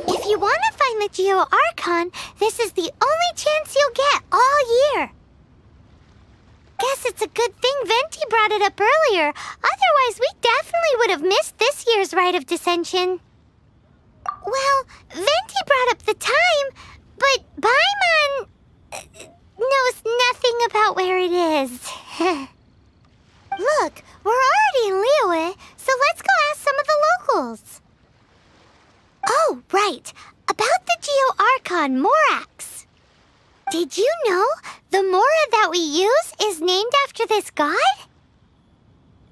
If you want to find the Geo-Archon, this is the only chance you'll get all year. Guess it's a good thing Venti brought it up earlier. Otherwise, we definitely would have missed this year's Rite of Dissension. Well, Venti brought up the time, but Paimon knows nothing about where it is. Look, we're already in Liyue, so let's go ask some of the locals. Oh, right. About the Geo-Archon Morax. Did you know the Mora that we use is named after this god?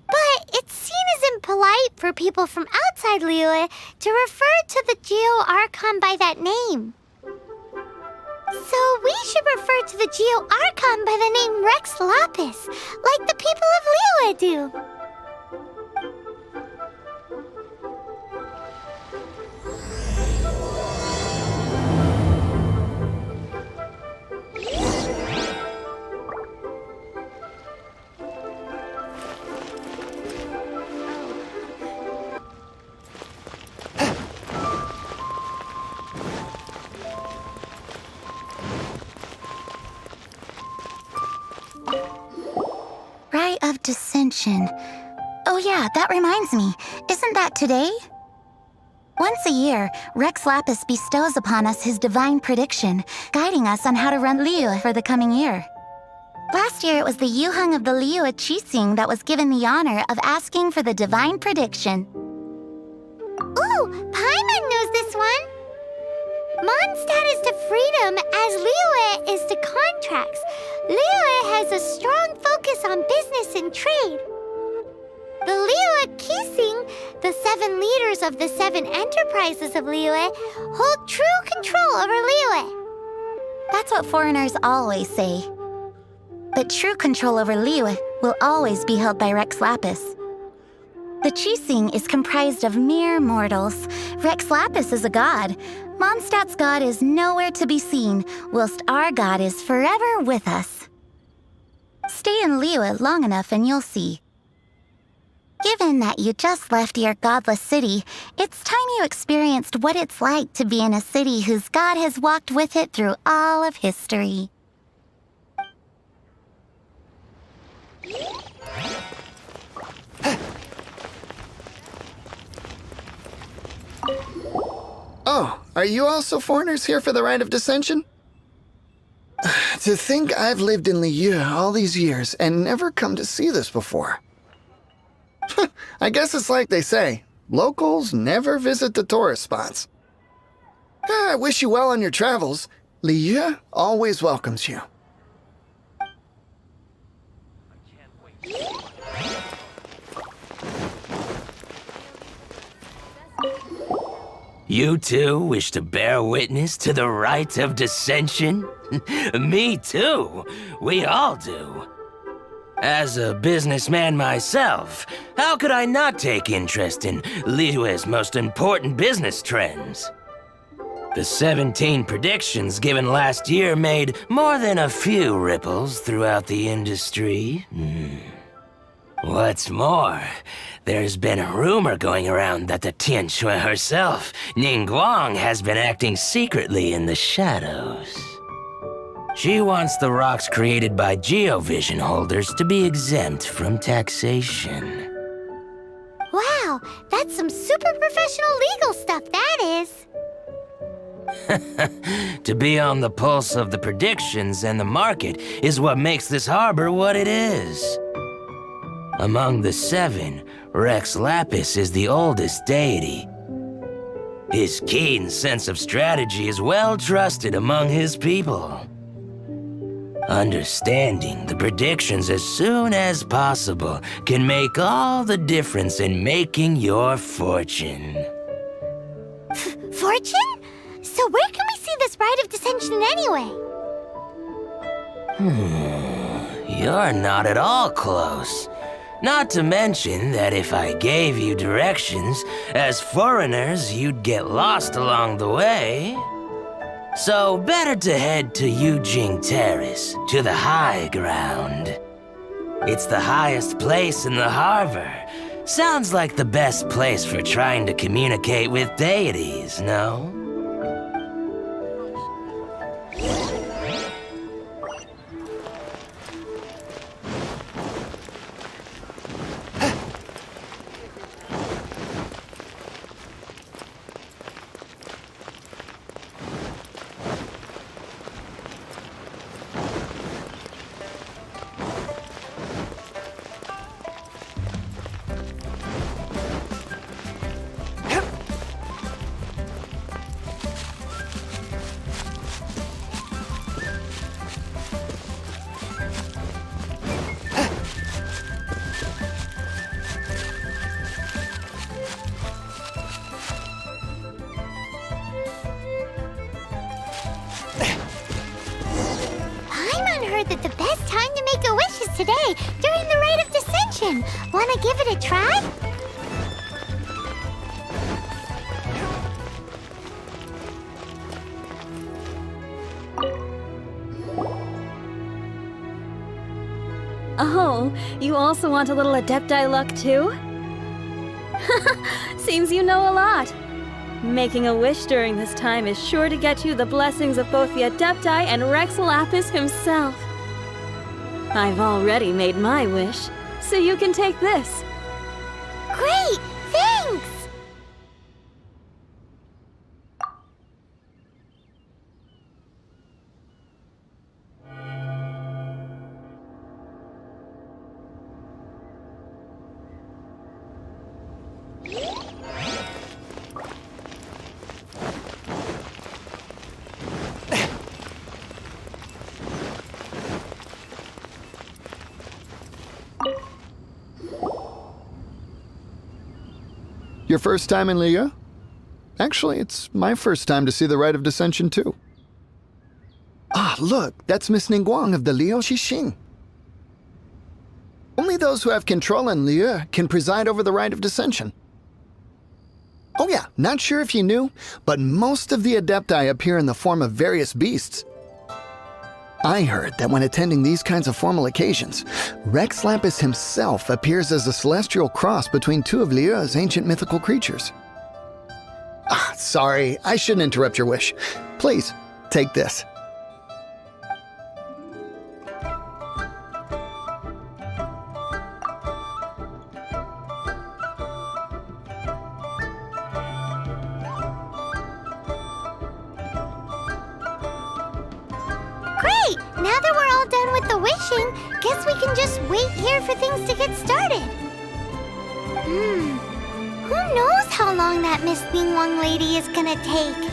But it's seen as impolite for people from outside Liyue to refer to the Geo-Archon by that name. So we should refer to the Geo-Archon by the name Rex Lapis, like the people of Liyue do. Rite of Dissension. Oh yeah, that reminds me. Isn't that today? Once a year, Rex Lapis bestows upon us his divine prediction, guiding us on how to run Liyue for the coming year. Last year, it was the Yuheng of the Liyue Qixing that was given the honor of asking for the divine prediction. Ooh, Paimon knows this one. Mondstadt is to freedom as Liyue is to contracts. Liyue has a strong focus on business and trade. The Liyue Qixing, the 7 leaders of the 7 enterprises of Liyue, hold true control over Liyue. That's what foreigners always say. But true control over Liyue will always be held by Rex Lapis. The Qixing is comprised of mere mortals. Rex Lapis is a god. Mondstadt's god is nowhere to be seen, whilst our god is forever with us. Stay in Liyue long enough and you'll see. Given that you just left your godless city, it's time you experienced what it's like to be in a city whose god has walked with it through all of history. Oh, are you also foreigners here for the Rite of Dissension? To think I've lived in Liyue all these years and never come to see this before. I guess it's like they say, locals never visit the tourist spots. I wish you well on your travels. Liyue always welcomes you. You too wish to bear witness to the Rite of Dissension? Me too. We all do. As a businessman myself, how could I not take interest in Liyue's most important business trends? The 17 predictions given last year made more than a few ripples throughout the industry. What's more, there's been a rumor going around that the Tianshui herself, Ningguang, has been acting secretly in the shadows. She wants the rocks created by Geovision holders to be exempt from taxation. Wow, that's some super professional legal stuff, that is. To be on the pulse of the predictions and the market is what makes this harbor what it is. Among the seven, Rex Lapis is the oldest deity. His keen sense of strategy is well trusted among his people. Understanding the predictions as soon as possible can make all the difference in making your fortune. Fortune? So where can we see this rite of dissension anyway? You're not at all close. Not to mention that if I gave you directions, as foreigners, you'd get lost along the way. So better to head to Yujing Terrace, to the high ground. It's the highest place in the harbor. Sounds like the best place for trying to communicate with deities, no? Heard that the best time to make a wish is today, during the rite of dissension. Wanna give it a try? Oh, you also want a little Adepti luck too? Seems you know a lot. Making a wish during this time is sure to get you the blessings of both the Adepti and Rex Lapis himself. I've already made my wish, so you can take this. Great! Thanks! Your first time in Liyue? Actually, it's my first time to see the Rite of Dissension, too. Ah, look, that's Miss Ningguang of the Liu Xixing. Only those who have control in Liyue can preside over the Rite of Dissension. Oh yeah, not sure if you knew, but most of the Adepti appear in the form of various beasts. I heard that when attending these kinds of formal occasions, Rex Lapis himself appears as a celestial cross between two of Liyue's ancient mythical creatures. Ah, sorry, I shouldn't interrupt your wish. Please, take this. Great! Now that we're all done with the wishing, guess we can just wait here for things to get started. Who knows how long that Miss Ningguang lady is gonna take?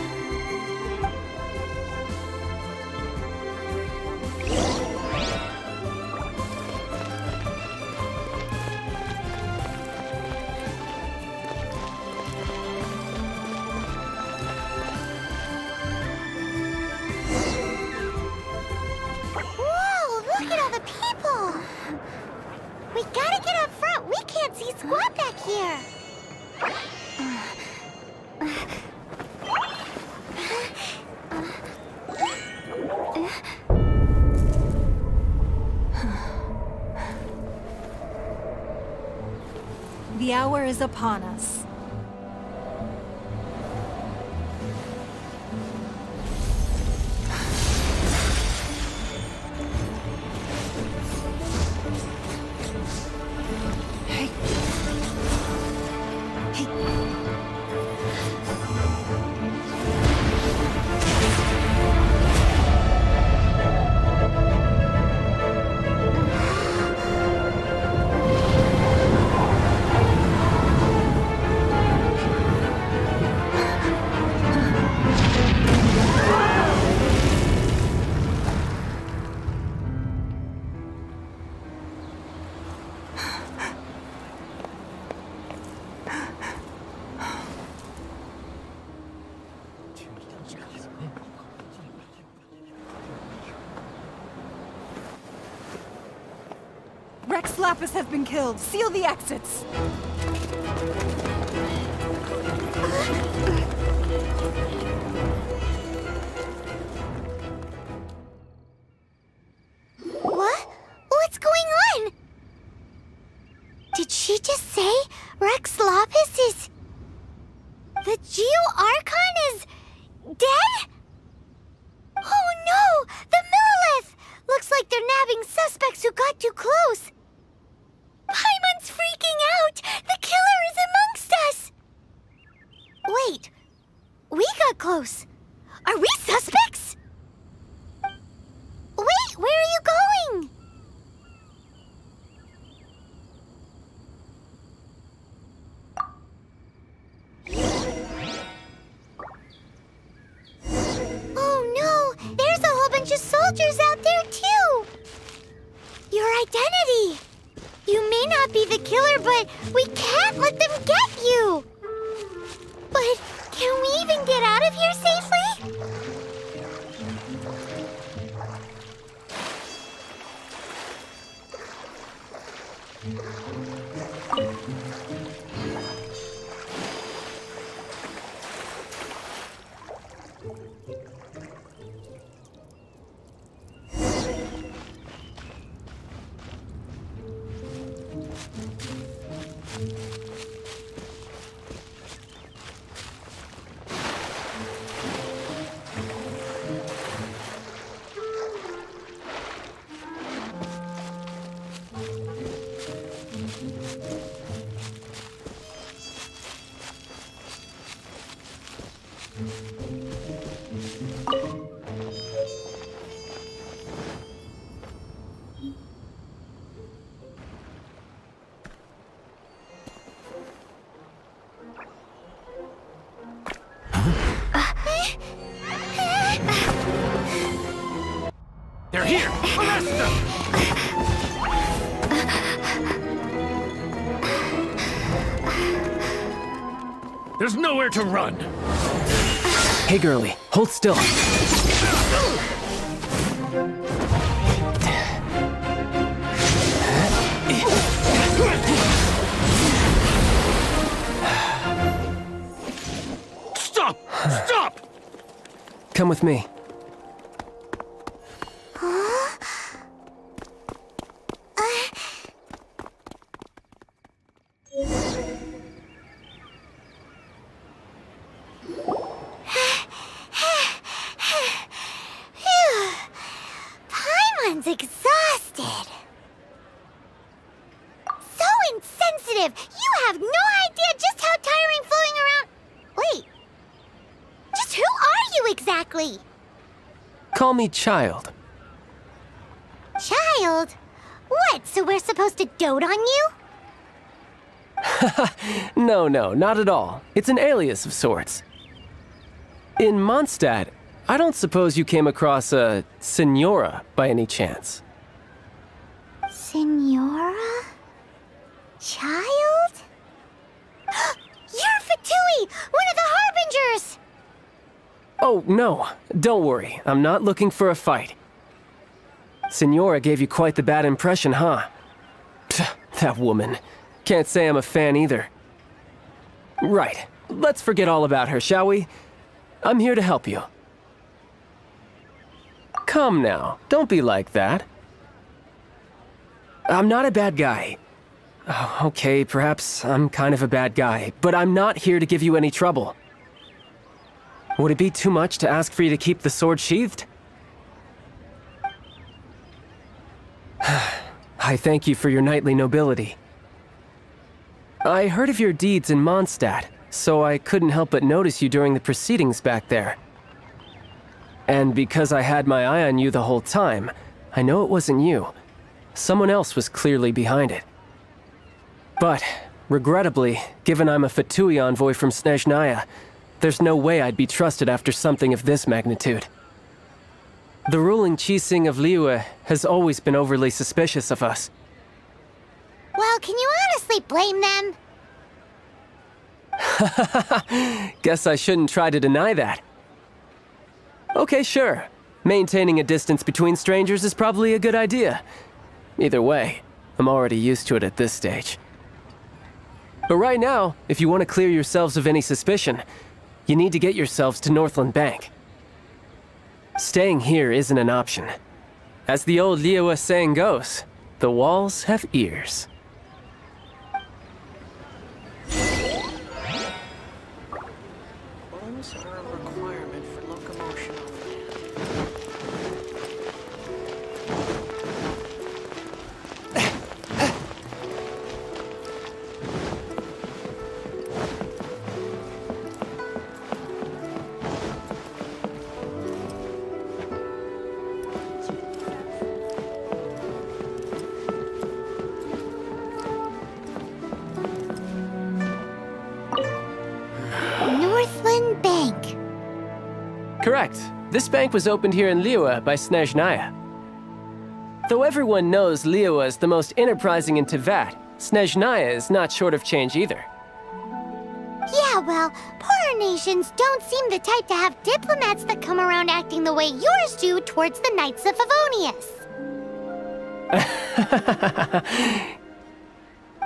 Whoa, look at all the people! We gotta get up front. We can't see squat back here. The hour is upon us. Lapis has been killed. Seal the exits. What? What's going on? Did she just say Rex Lapis is... The Geo-Archon is... dead? Oh no! The Millilith! Looks like they're nabbing suspects who got too close. Paimon's freaking out! The killer is amongst us! Wait. We got close. Are we suspects? Wait, where are you going? Oh no! There's a whole bunch of soldiers out there too! Your identity! You may not be the killer, but we can't let them get you! But can we even get out of here safely? They're here! Arrest them! There's nowhere to run! Hey, girlie, hold still. Stop! Stop! Come with me. Paimon's exhausted. So insensitive! You have no idea just how tiring floating around... Wait. Just who are you exactly? Call me Child. Child? What, so we're supposed to dote on you? No, not at all. It's an alias of sorts. In Mondstadt, I don't suppose you came across a Senora by any chance. Senora? Child? You're Fatui! One of the Harbingers! Oh, no. Don't worry. I'm not looking for a fight. Senora gave you quite the bad impression, huh? Pfft, that woman. Can't say I'm a fan either. Right. Let's forget all about her, shall we? I'm here to help you. Come now. Don't be like that. I'm not a bad guy. Oh, okay, perhaps I'm kind of a bad guy, but I'm not here to give you any trouble. Would it be too much to ask for you to keep the sword sheathed? I thank you for your knightly nobility. I heard of your deeds in Mondstadt, so I couldn't help but notice you during the proceedings back there. And because I had my eye on you the whole time, I know it wasn't you. Someone else was clearly behind it. But, regrettably, given I'm a Fatui envoy from Snezhnaya, there's no way I'd be trusted after something of this magnitude. The ruling Qixing of Liyue has always been overly suspicious of us. Well, can you honestly blame them? Guess I shouldn't try to deny that. Okay, sure. Maintaining a distance between strangers is probably a good idea. Either way, I'm already used to it at this stage. But right now, if you want to clear yourselves of any suspicion, you need to get yourselves to Northland Bank. Staying here isn't an option. As the old Liyue saying goes, the walls have ears. Bones are a requirement for locomotion over here. Northland Bank. Correct. This bank was opened here in Liyue by Snezhnaya. Though everyone knows Liyue is the most enterprising in Teyvat, Snezhnaya is not short of change either. Yeah, well, poorer nations don't seem the type to have diplomats that come around acting the way yours do towards the Knights of Favonius.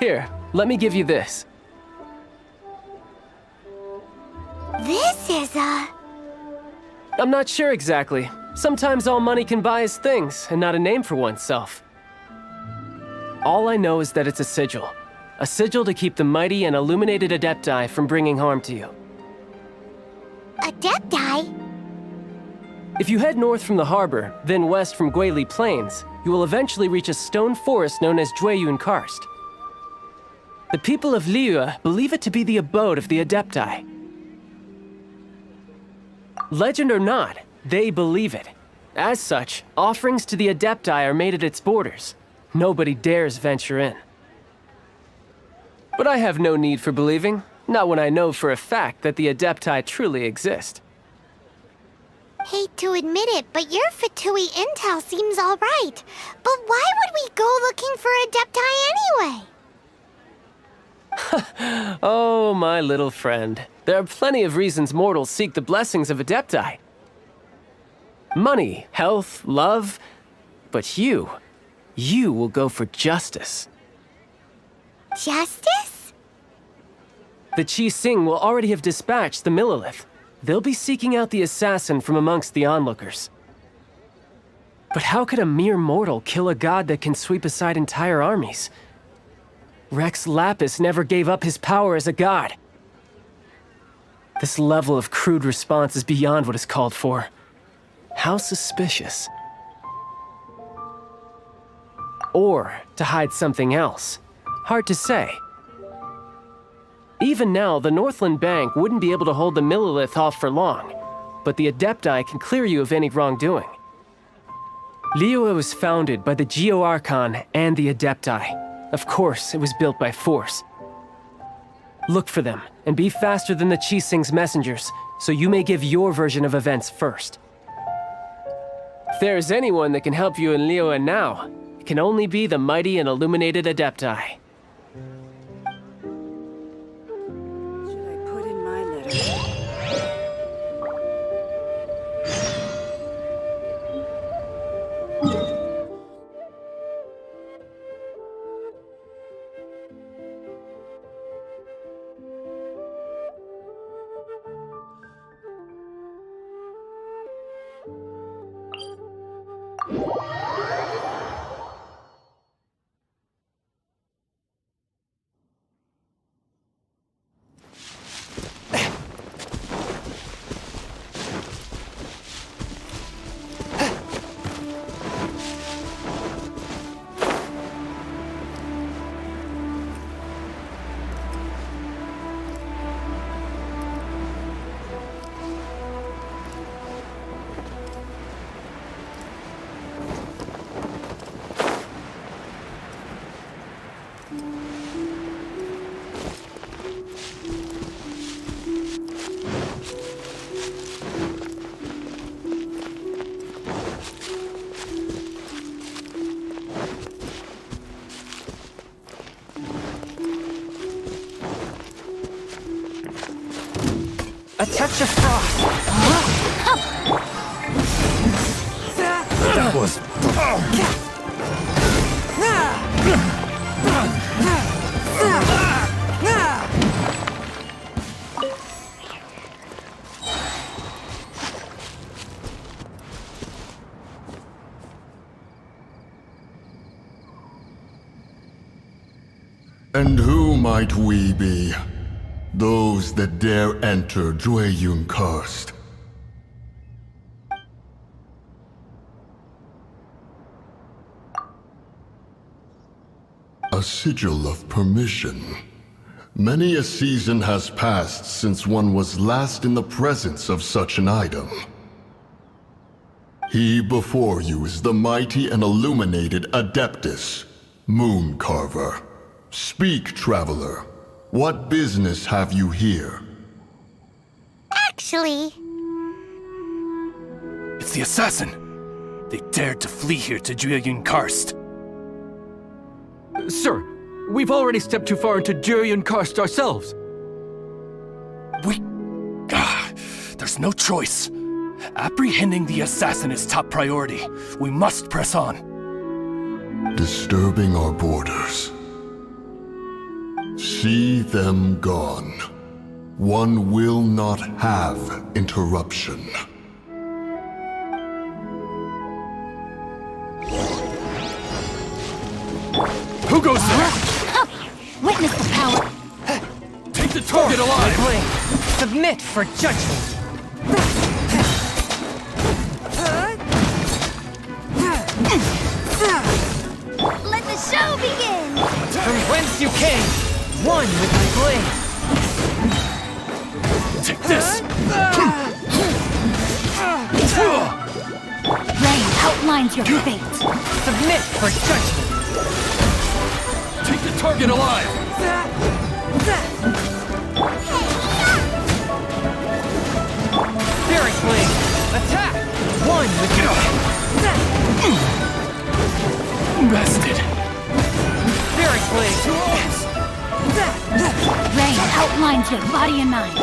Here, let me give you this. This is I'm not sure exactly. Sometimes all money can buy is things, and not a name for oneself. All I know is that it's a sigil. A sigil to keep the mighty and illuminated Adepti from bringing harm to you. Adepti? If you head north from the harbor, then west from Guili Plains, you will eventually reach a stone forest known as Jueyun Karst. The people of Liyue believe it to be the abode of the Adepti. Legend or not, they believe it. As such, offerings to the Adepti are made at its borders. Nobody dares venture in. But I have no need for believing, not when I know for a fact that the Adepti truly exist. Hate to admit it, but your Fatui intel seems all right. But why would we go looking for Adepti anyway? Oh, my little friend. There are plenty of reasons mortals seek the blessings of Adepti. Money, health, love. But you will go for justice. Justice? The Qi Sing will already have dispatched the Millilith. They'll be seeking out the assassin from amongst the onlookers. But how could a mere mortal kill a god that can sweep aside entire armies? Rex Lapis never gave up his power as a god. This level of crude response is beyond what is called for. How suspicious. Or to hide something else. Hard to say. Even now, the Northland Bank wouldn't be able to hold the Millilith off for long, but the Adepti can clear you of any wrongdoing. Liyue was founded by the Geo-Archon and the Adepti. Of course, it was built by force. Look for them, and be faster than the Qi Sing's messengers, so you may give your version of events first. If there is anyone that can help you in Liyue now, it can only be the mighty and illuminated Adepti. Should I put in my letter? A touch of frost! That was... And who might we be? Those that dare enter Jueyun Karst. A sigil of permission. Many a season has passed since one was last in the presence of such an item. He before you is the mighty and illuminated Adeptus, Moon Carver. Speak, traveler. What business have you here? Actually, It's the assassin! They dared to flee here to Jueyun Karst. Sir, we've already stepped too far into Jueyun Karst ourselves. There's no choice. Apprehending the assassin is top priority. We must press on. Disturbing our borders. See them gone. One will not have interruption. Who goes there? Witness the power. Take the target alive! Submit for judgment. let the show begin! From whence you came, one with my blade. Take this! Rain outlines your fate. Submit for judgment. Take the target alive! Spirit blade, attack. One with your Bested! spirit blade. Rain outlines your body and mind.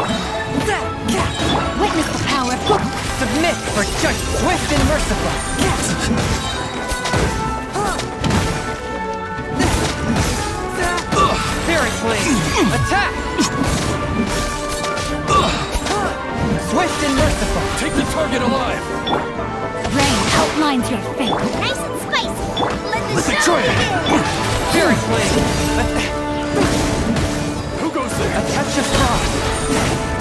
Witness the power. Submit for judgment. Swift and merciful. Spirit blade, attack. Swift and merciful. Take the target alive! Rain outlines your fate. Nice and spicy! Let the Let the show try it. begin! Spirit blade, Who goes a there? touch of frost.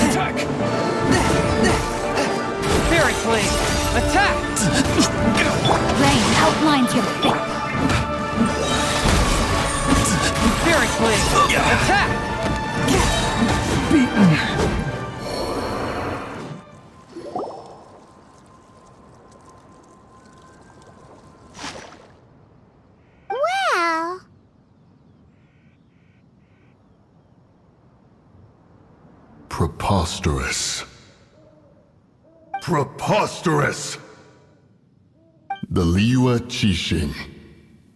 Attack! Spirit blade, attack. Rain outlines your fate. Spirit blade, attack. Well, Preposterous. Preposterous! The Liyue Qixing.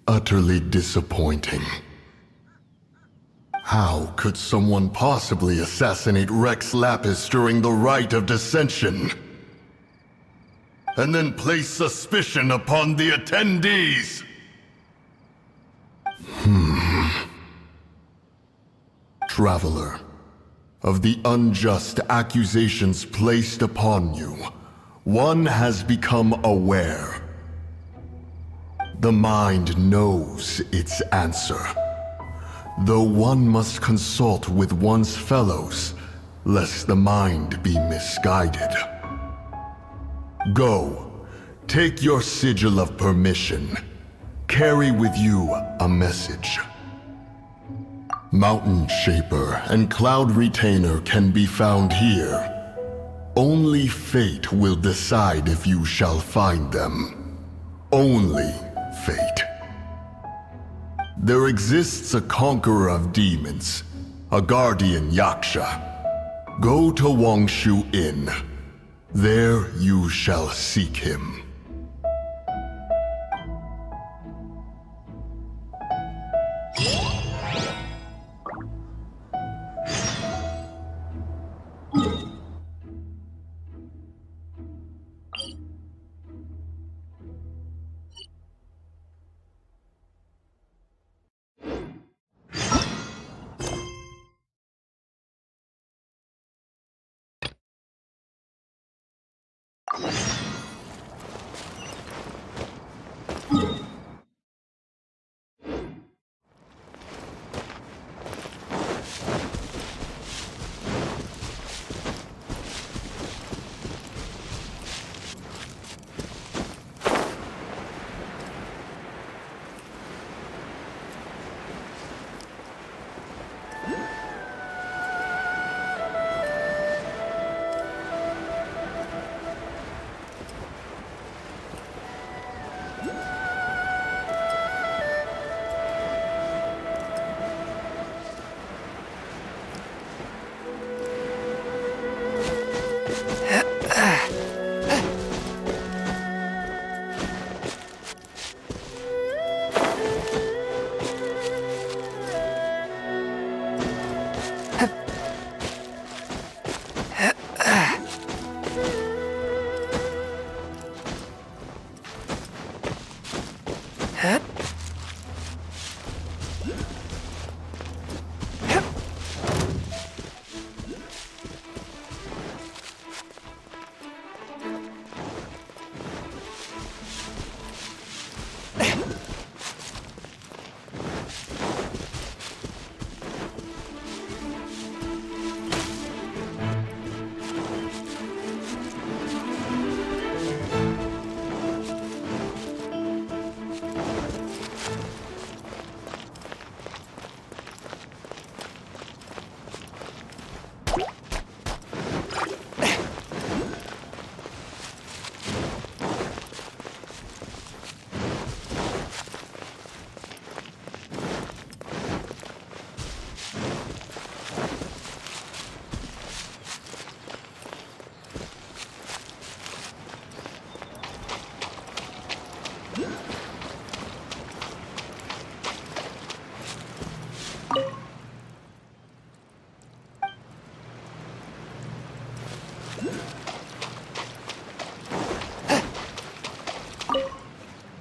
Utterly disappointing. How could someone possibly assassinate Rex Lapis during the Rite of Dissension? And then place suspicion upon the attendees? Traveler, of the unjust accusations placed upon you, one has become aware. The mind knows its answer, though one must consult with one's fellows, lest the mind be misguided. Go, take your sigil of permission. Carry with you a message. Mountain Shaper and Cloud Retainer can be found here. Only fate will decide if you shall find them. Only fate. There exists a conqueror of demons, a guardian Yaksha. Go to Wangshu Inn. There you shall seek him.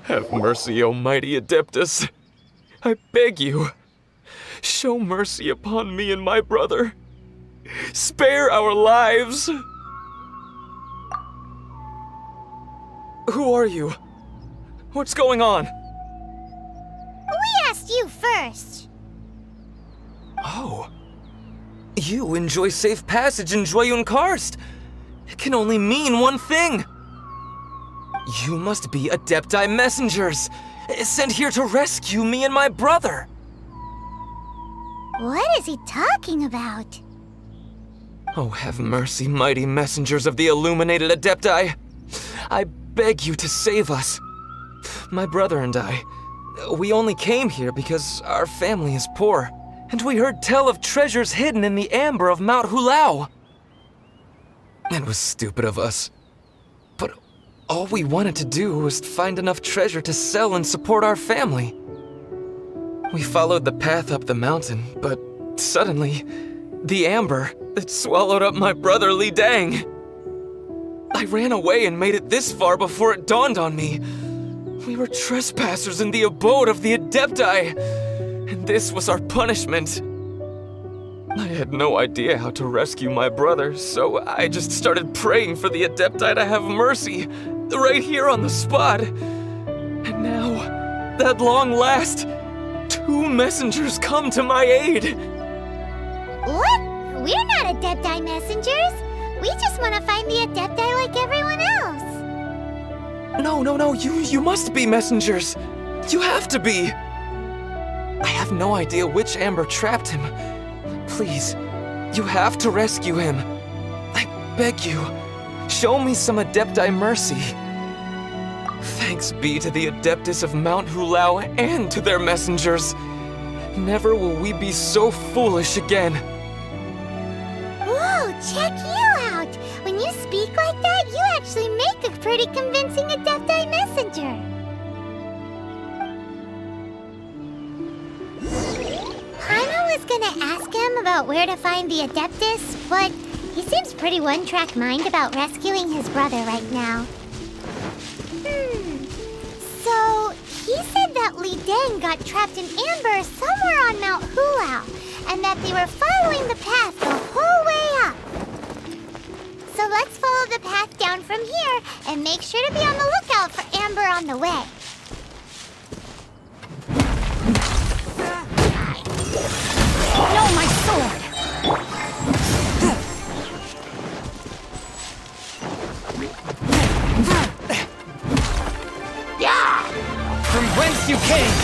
Have mercy, O mighty Adeptus. I beg you, show mercy upon me and my brother. Spare our lives! Who are you? What's going on? We asked you first. Oh. You enjoy safe passage in Joyun Karst. It can only mean one thing. You must be Adepti messengers, sent here to rescue me and my brother. What is he talking about? Oh, have mercy, mighty messengers of the illuminated Adepti. I beg you to save us. My brother and I, we only came here because our family is poor, and we heard tell of treasures hidden in the amber of Mount Hulao. It was stupid of us. But all we wanted to do was find enough treasure to sell and support our family. We followed the path up the mountain, but suddenly, the amber, it swallowed up my brother Li Dang. I ran away and made it this far before it dawned on me. We were trespassers in the abode of the Adepti, and this was our punishment. I had no idea how to rescue my brother, so I just started praying for the Adepti to have mercy, right here on the spot. And now, at long last, 2 messengers come to my aid. What? We're not Adepti messengers. We just want to find the Adepti like everyone else. No, you must be messengers. You have to be. I have no idea which amber trapped him. Please, you have to rescue him. I beg you, show me some Adepti mercy. Thanks be to the Adeptus of Mount Hulao and to their messengers. Never will we be so foolish again. Whoa, check you out! When you speak like that, you actually make a pretty convincing Adepti messenger. Paimon was gonna ask him about where to find the Adeptus, but he seems pretty one-track mind about rescuing his brother right now. So, he said that Li Dang got trapped in amber somewhere on Mount Hulao, and that they were following the path the whole way up. So let's follow the path down from here and make sure to be on the lookout for amber on the way. No, my sword! From whence you came!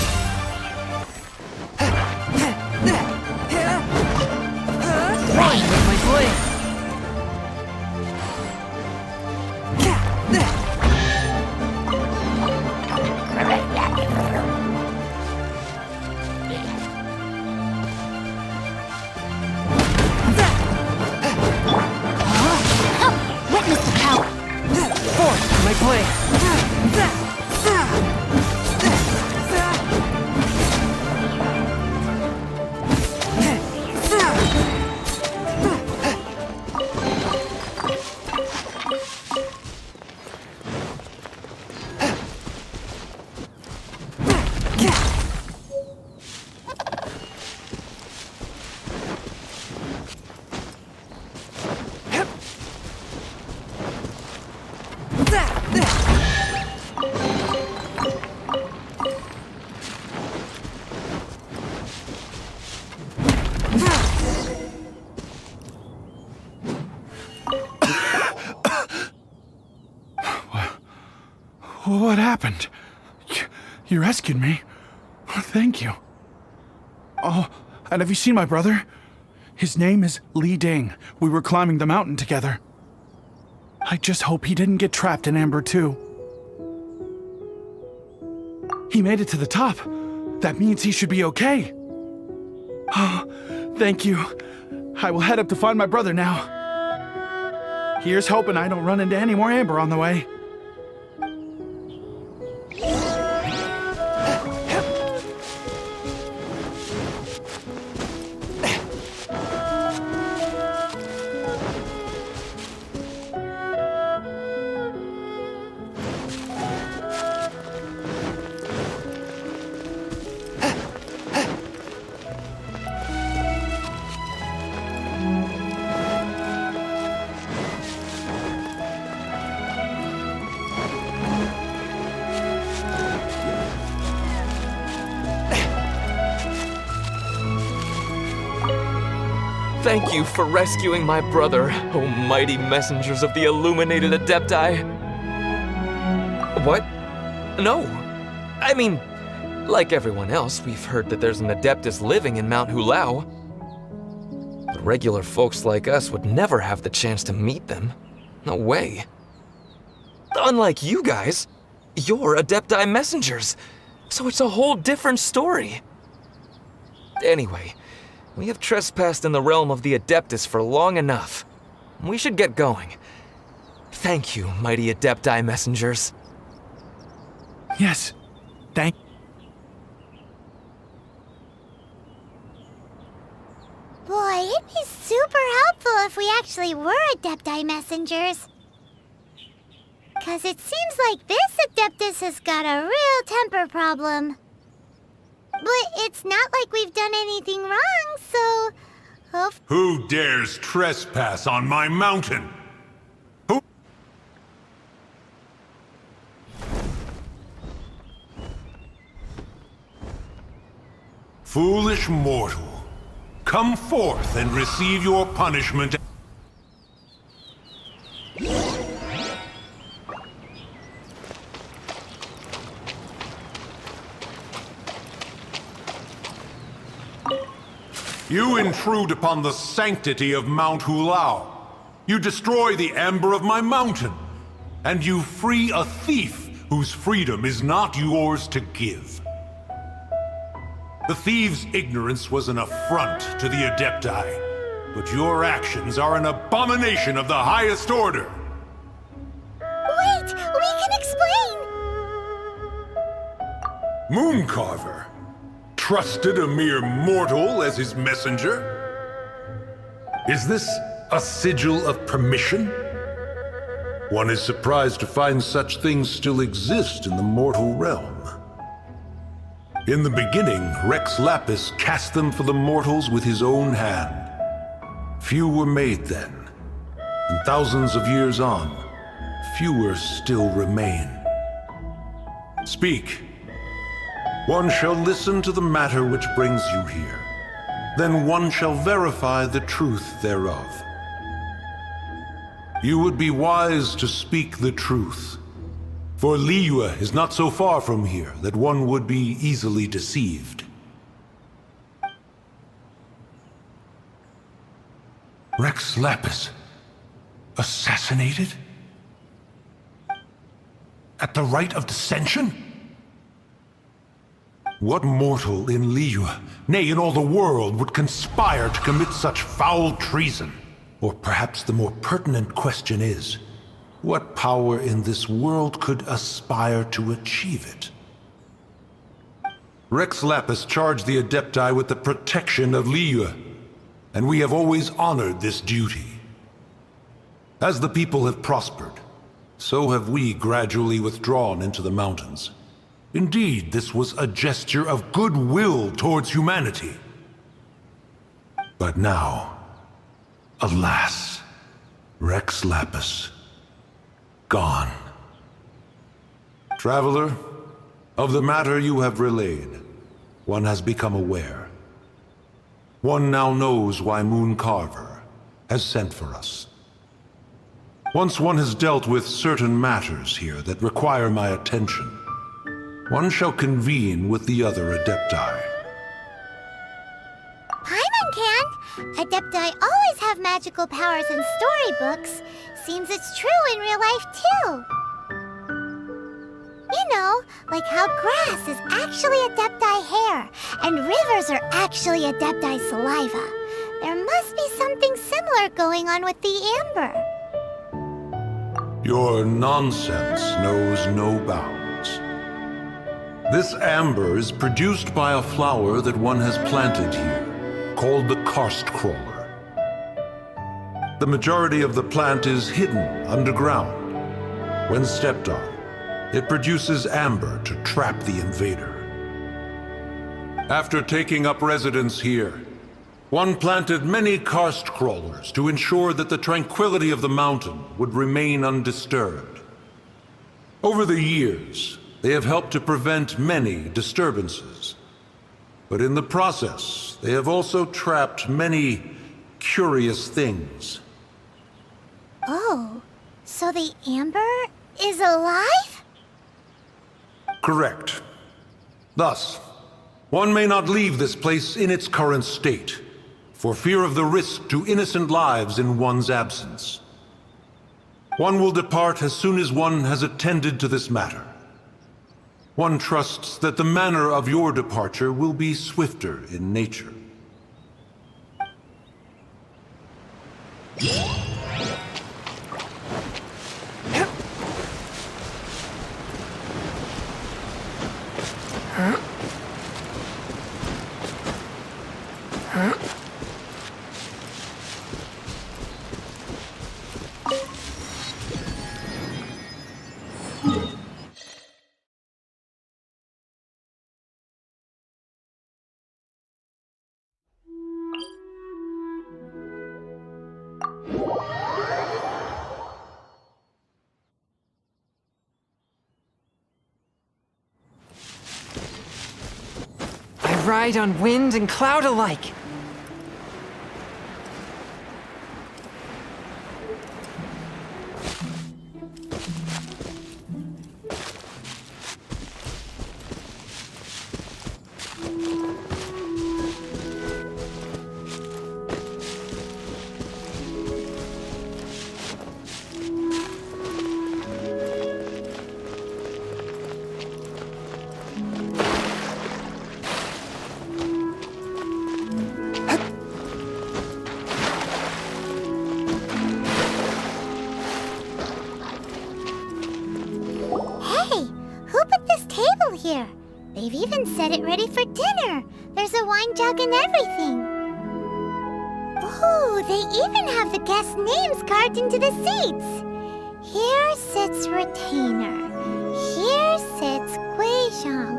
Run with my blade! Witness the power! Force my blade! What happened? You rescued me. Thank you. Oh, and have you seen my brother? His name is Li Ding. We were climbing the mountain together. I just hope he didn't get trapped in Amber too. He made it to the top. That means he should be okay. Oh, thank you. I will head up to find my brother now. Here's hoping I don't run into any more Amber on the way. Thank you for rescuing my brother, O mighty messengers of the illuminated Adepti. What? No. I mean, like everyone else, we've heard that there's an Adeptus living in Mount Hulao. But regular folks like us would never have the chance to meet them. No way. Unlike you guys, you're Adepti messengers, so it's a whole different story. Anyway, we have trespassed in the realm of the Adeptus for long enough. We should get going. Thank you, mighty Adepti messengers. Yes, thank you. Boy, it'd be super helpful if we actually were Adepti messengers. 'Cause it seems like this Adeptus has got a real temper problem. But it's not like we've done anything wrong, so... Who dares trespass on my mountain? Who? Foolish mortal, come forth and receive your punishment. You intrude upon the sanctity of Mount Hulao. You destroy the amber of my mountain. And you free a thief whose freedom is not yours to give. The thief's ignorance was an affront to the Adepti, but your actions are an abomination of the highest order. Wait! We can explain! Mooncarver trusted a mere mortal as his messenger? Is this a sigil of permission? One is surprised to find such things still exist in the mortal realm. In the beginning, Rex Lapis cast them for the mortals with his own hand. Few were made then, and thousands of years on, fewer still remain. Speak. One shall listen to the matter which brings you here. Then one shall verify the truth thereof. You would be wise to speak the truth. For Liyue is not so far from here that one would be easily deceived. Rex Lapis assassinated? At the rite of dissension? What mortal in Liyue, nay, in all the world, would conspire to commit such foul treason? Or perhaps the more pertinent question is, what power in this world could aspire to achieve it? Rex Lapis charged the Adepti with the protection of Liyue, and we have always honored this duty. As the people have prospered, so have we gradually withdrawn into the mountains. Indeed, this was a gesture of goodwill towards humanity. But now, alas, Rex Lapis, gone. Traveler, of the matter you have relayed, one has become aware. One now knows why Mooncarver has sent for us. Once one has dealt with certain matters here that require my attention, one shall convene with the other Adepti. Paimon can! Adepti always have magical powers in storybooks. Seems it's true in real life, too. You know, like how grass is actually Adepti hair, and rivers are actually Adepti saliva. There must be something similar going on with the amber. Your nonsense knows no bounds. This amber is produced by a flower that one has planted here, called the karst crawler. The majority of the plant is hidden underground. When stepped on, it produces amber to trap the invader. After taking up residence here, one planted many karst crawlers to ensure that the tranquility of the mountain would remain undisturbed. Over the years, they have helped to prevent many disturbances. But in the process, they have also trapped many curious things. Oh, so the amber is alive? Correct. Thus, one may not leave this place in its current state, for fear of the risk to innocent lives in one's absence. One will depart as soon as one has attended to this matter. One trusts that the manner of your departure will be swifter in nature. I ride on wind and cloud alike. Here. They've even set it ready for dinner. There's a wine jug and everything. Ooh, they even have the guests' names carved into the seats. Here sits Retainer. Here sits Guizhong.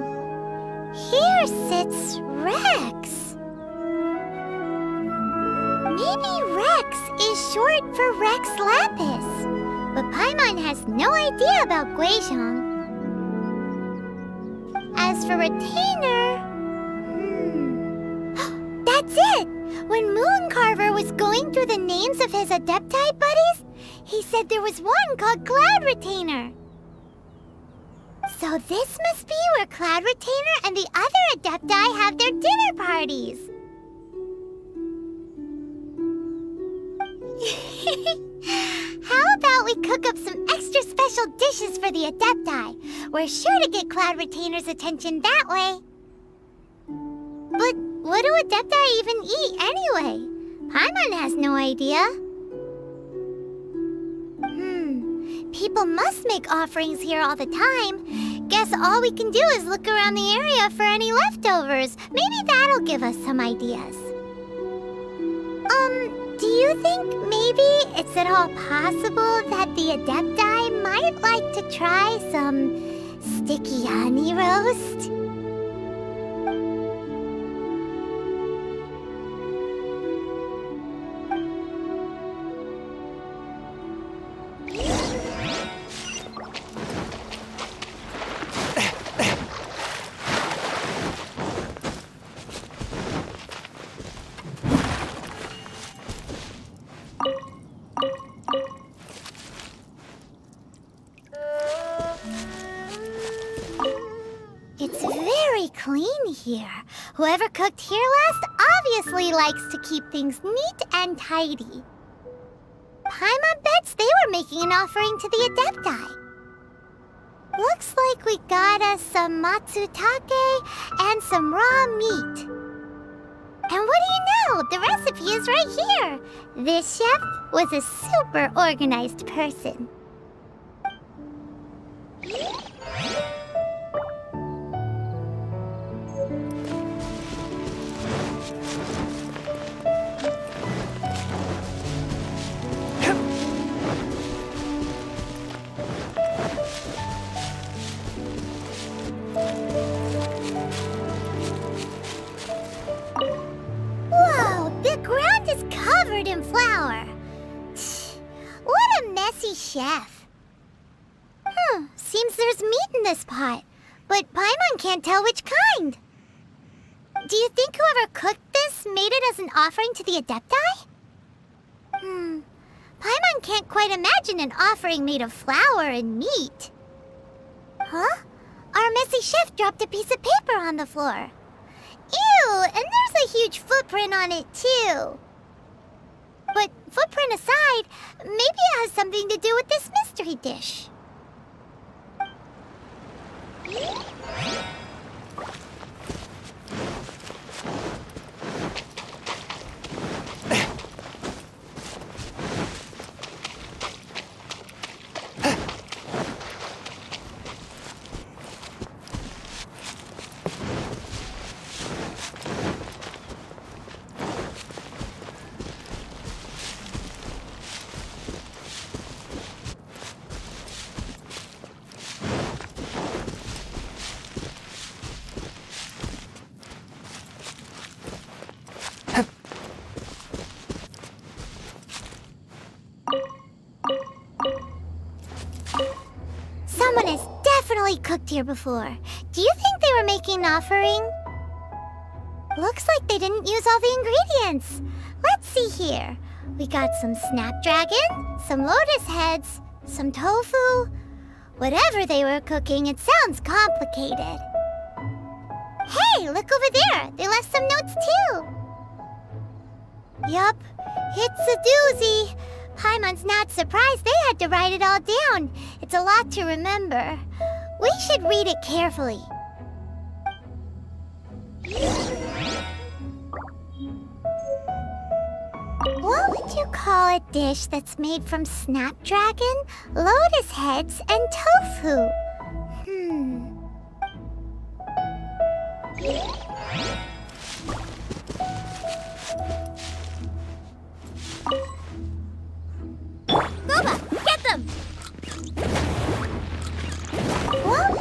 Here sits Rex. Maybe Rex is short for Rex Lapis. But Paimon has no idea about Guizhong. As for Retainer... That's it! When Mooncarver was going through the names of his Adepti buddies, he said there was one called Cloud Retainer. So this must be where Cloud Retainer and the other Adepti have their dinner parties. How about we cook up some extra special dishes for the Adepti? We're sure to get Cloud Retainer's attention that way. But what do Adepti even eat anyway? Paimon has no idea. People must make offerings here all the time. Guess all we can do is look around the area for any leftovers. Maybe that'll give us some ideas. Do you think maybe it's at all possible that the Adepti might like to try some sticky honey roast? clean here. Whoever cooked here last obviously likes to keep things neat and tidy. Paimon bets they were making an offering to the Adepti. Looks like we got us some matsutake and some raw meat. And what do you know? The recipe is right here. This chef was a super organized person. Whoa, the ground is covered in flour. What a messy chef. Seems there's meat in this pot, but Paimon can't tell which kind. Do you think whoever cooked this made it as an offering to the Adepti? Paimon can't quite imagine an offering made of flour and meat. Huh? Our messy chef dropped a piece of paper on the floor. Ew, and there's a huge footprint on it, too. But footprint aside, maybe it has something to do with this mystery dish. Someone has definitely cooked here before. Do you think they were making an offering? Looks like they didn't use all the ingredients. Let's see here. We got some snapdragon, some lotus heads, some tofu. Whatever they were cooking, it sounds complicated. Hey, look over there. They left some notes too. Yup, it's a doozy. Paimon's not surprised they had to write it all down. It's a lot to remember. We should read it carefully. What would you call a dish that's made from snapdragon, lotus heads, and tofu? Boba, get them! What?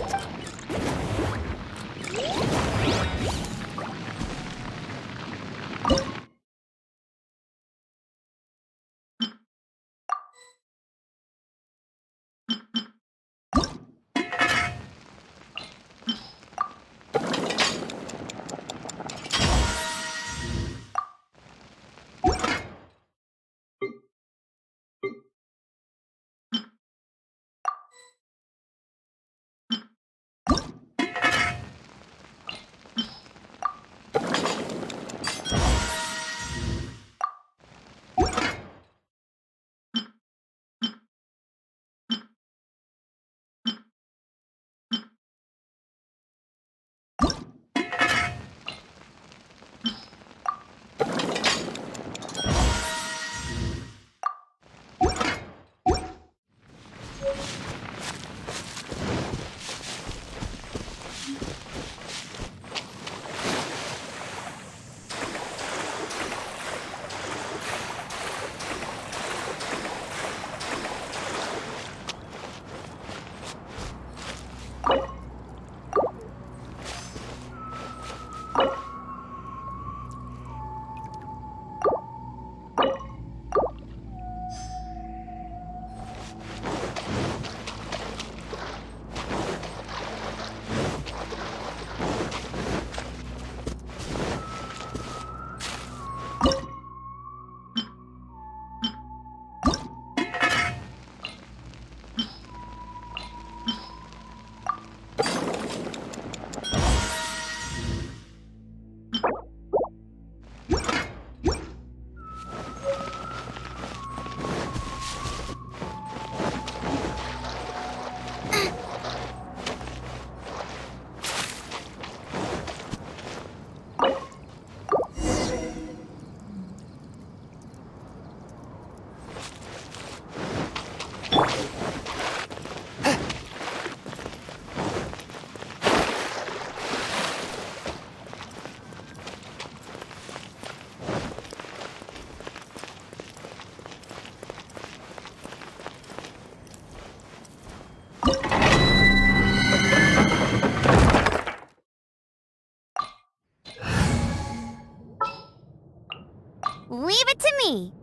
Leave it to me.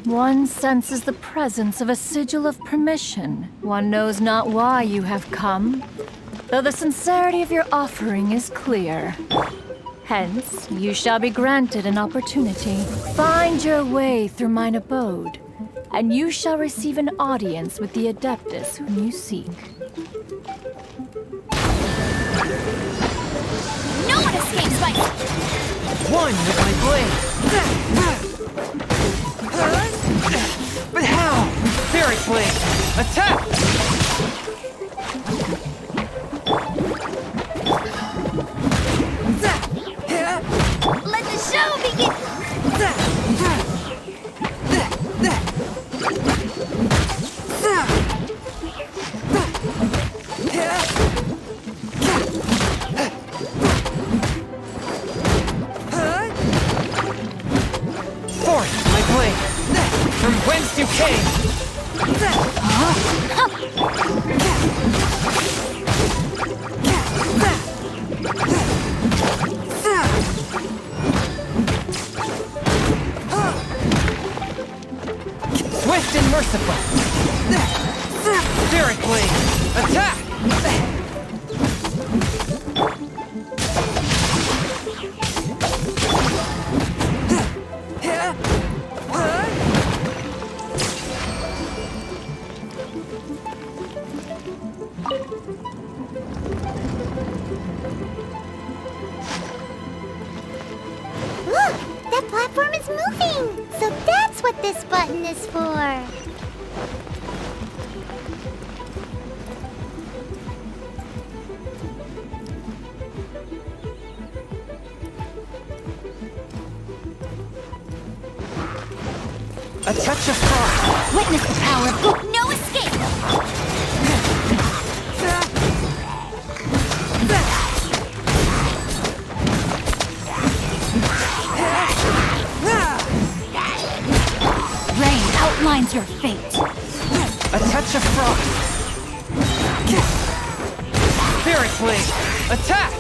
One senses the presence of a sigil of permission. One knows not why you have come, though the sincerity of your offering is clear. Hence, you shall be granted an opportunity. Find your way through mine abode, and you shall receive an audience with the Adeptus whom you seek. No one escapes my... One with my blade! But how? Fairy blade! Attack! Let the show begin! Forth my blade! From whence you came! Swift and merciful! Spirit blade! Attack! Look! That platform is moving! So that's what this button is for! A touch of frost! Witness the power of good. No escape! Rain outlines your fate. A touch of frost! Spirit blade! Attack!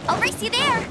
I'll race you there!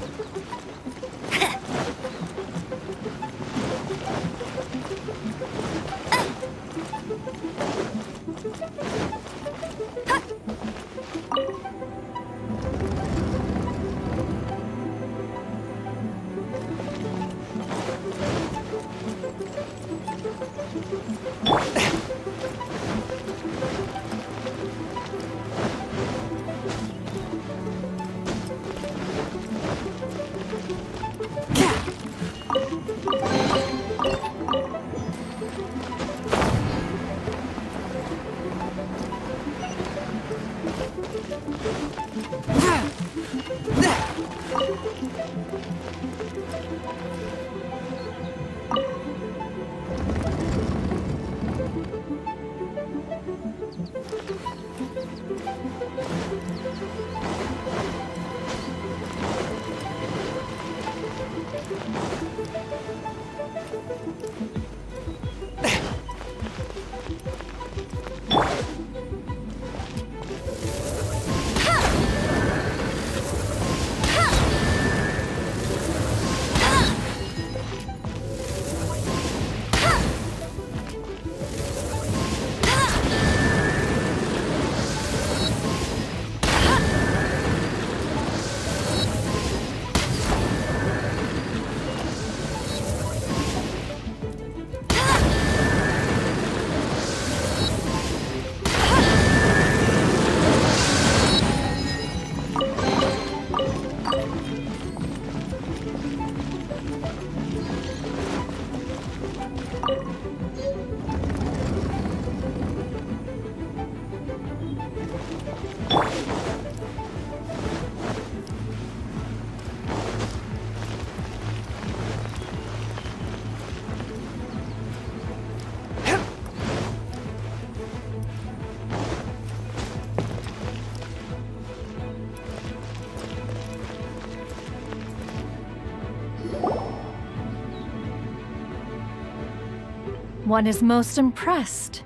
One is most impressed.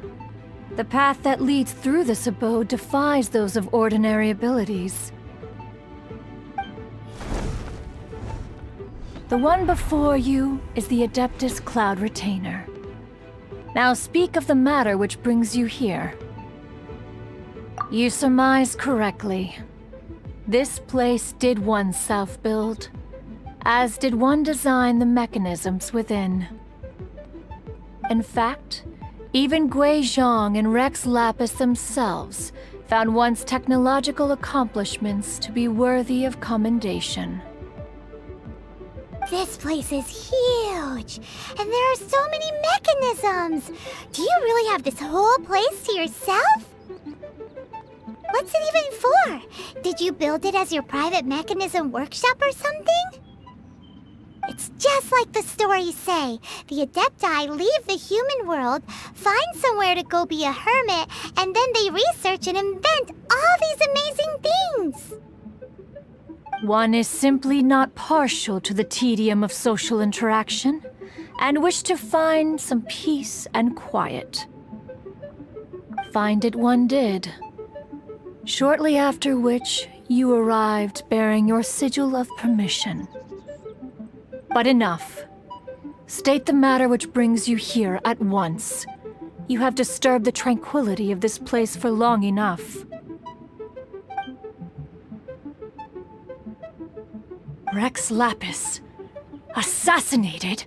The path that leads through this abode defies those of ordinary abilities. The one before you is the Adeptus Cloud Retainer. Now speak of the matter which brings you here. You surmise correctly. This place did one self-build, as did one design the mechanisms within. In fact, even Gui Zhang and Rex Lapis themselves found one's technological accomplishments to be worthy of commendation. This place is huge, and there are so many mechanisms. Do you really have this whole place to yourself? What's it even for? Did you build it as your private mechanism workshop or something? It's just like the stories say. The Adepti leave the human world, find somewhere to go be a hermit, and then they research and invent all these amazing things. One is simply not partial to the tedium of social interaction, and wish to find some peace and quiet. Find it one did. Shortly after which, you arrived bearing your sigil of permission. But enough. State the matter which brings you here at once. You have disturbed the tranquility of this place for long enough. Rex Lapis, assassinated?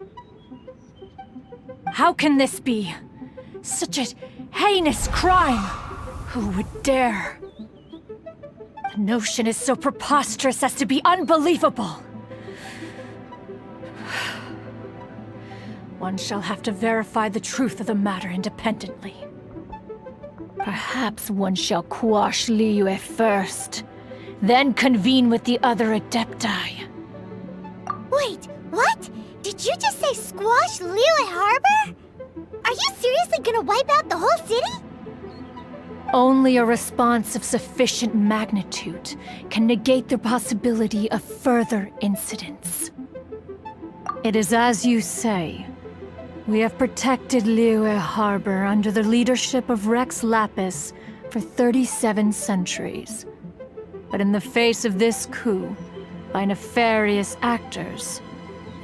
How can this be? Such a heinous crime! Who would dare? The notion is so preposterous as to be unbelievable. One shall have to verify the truth of the matter independently. Perhaps one shall quash Liyue first, then convene with the other Adepti. Wait, what? Did you just say squash Liyue Harbor? Are you seriously gonna wipe out the whole city? Only a response of sufficient magnitude can negate the possibility of further incidents. It is as you say. We have protected Liyue Harbor under the leadership of Rex Lapis for 37 centuries. But in the face of this coup, by nefarious actors,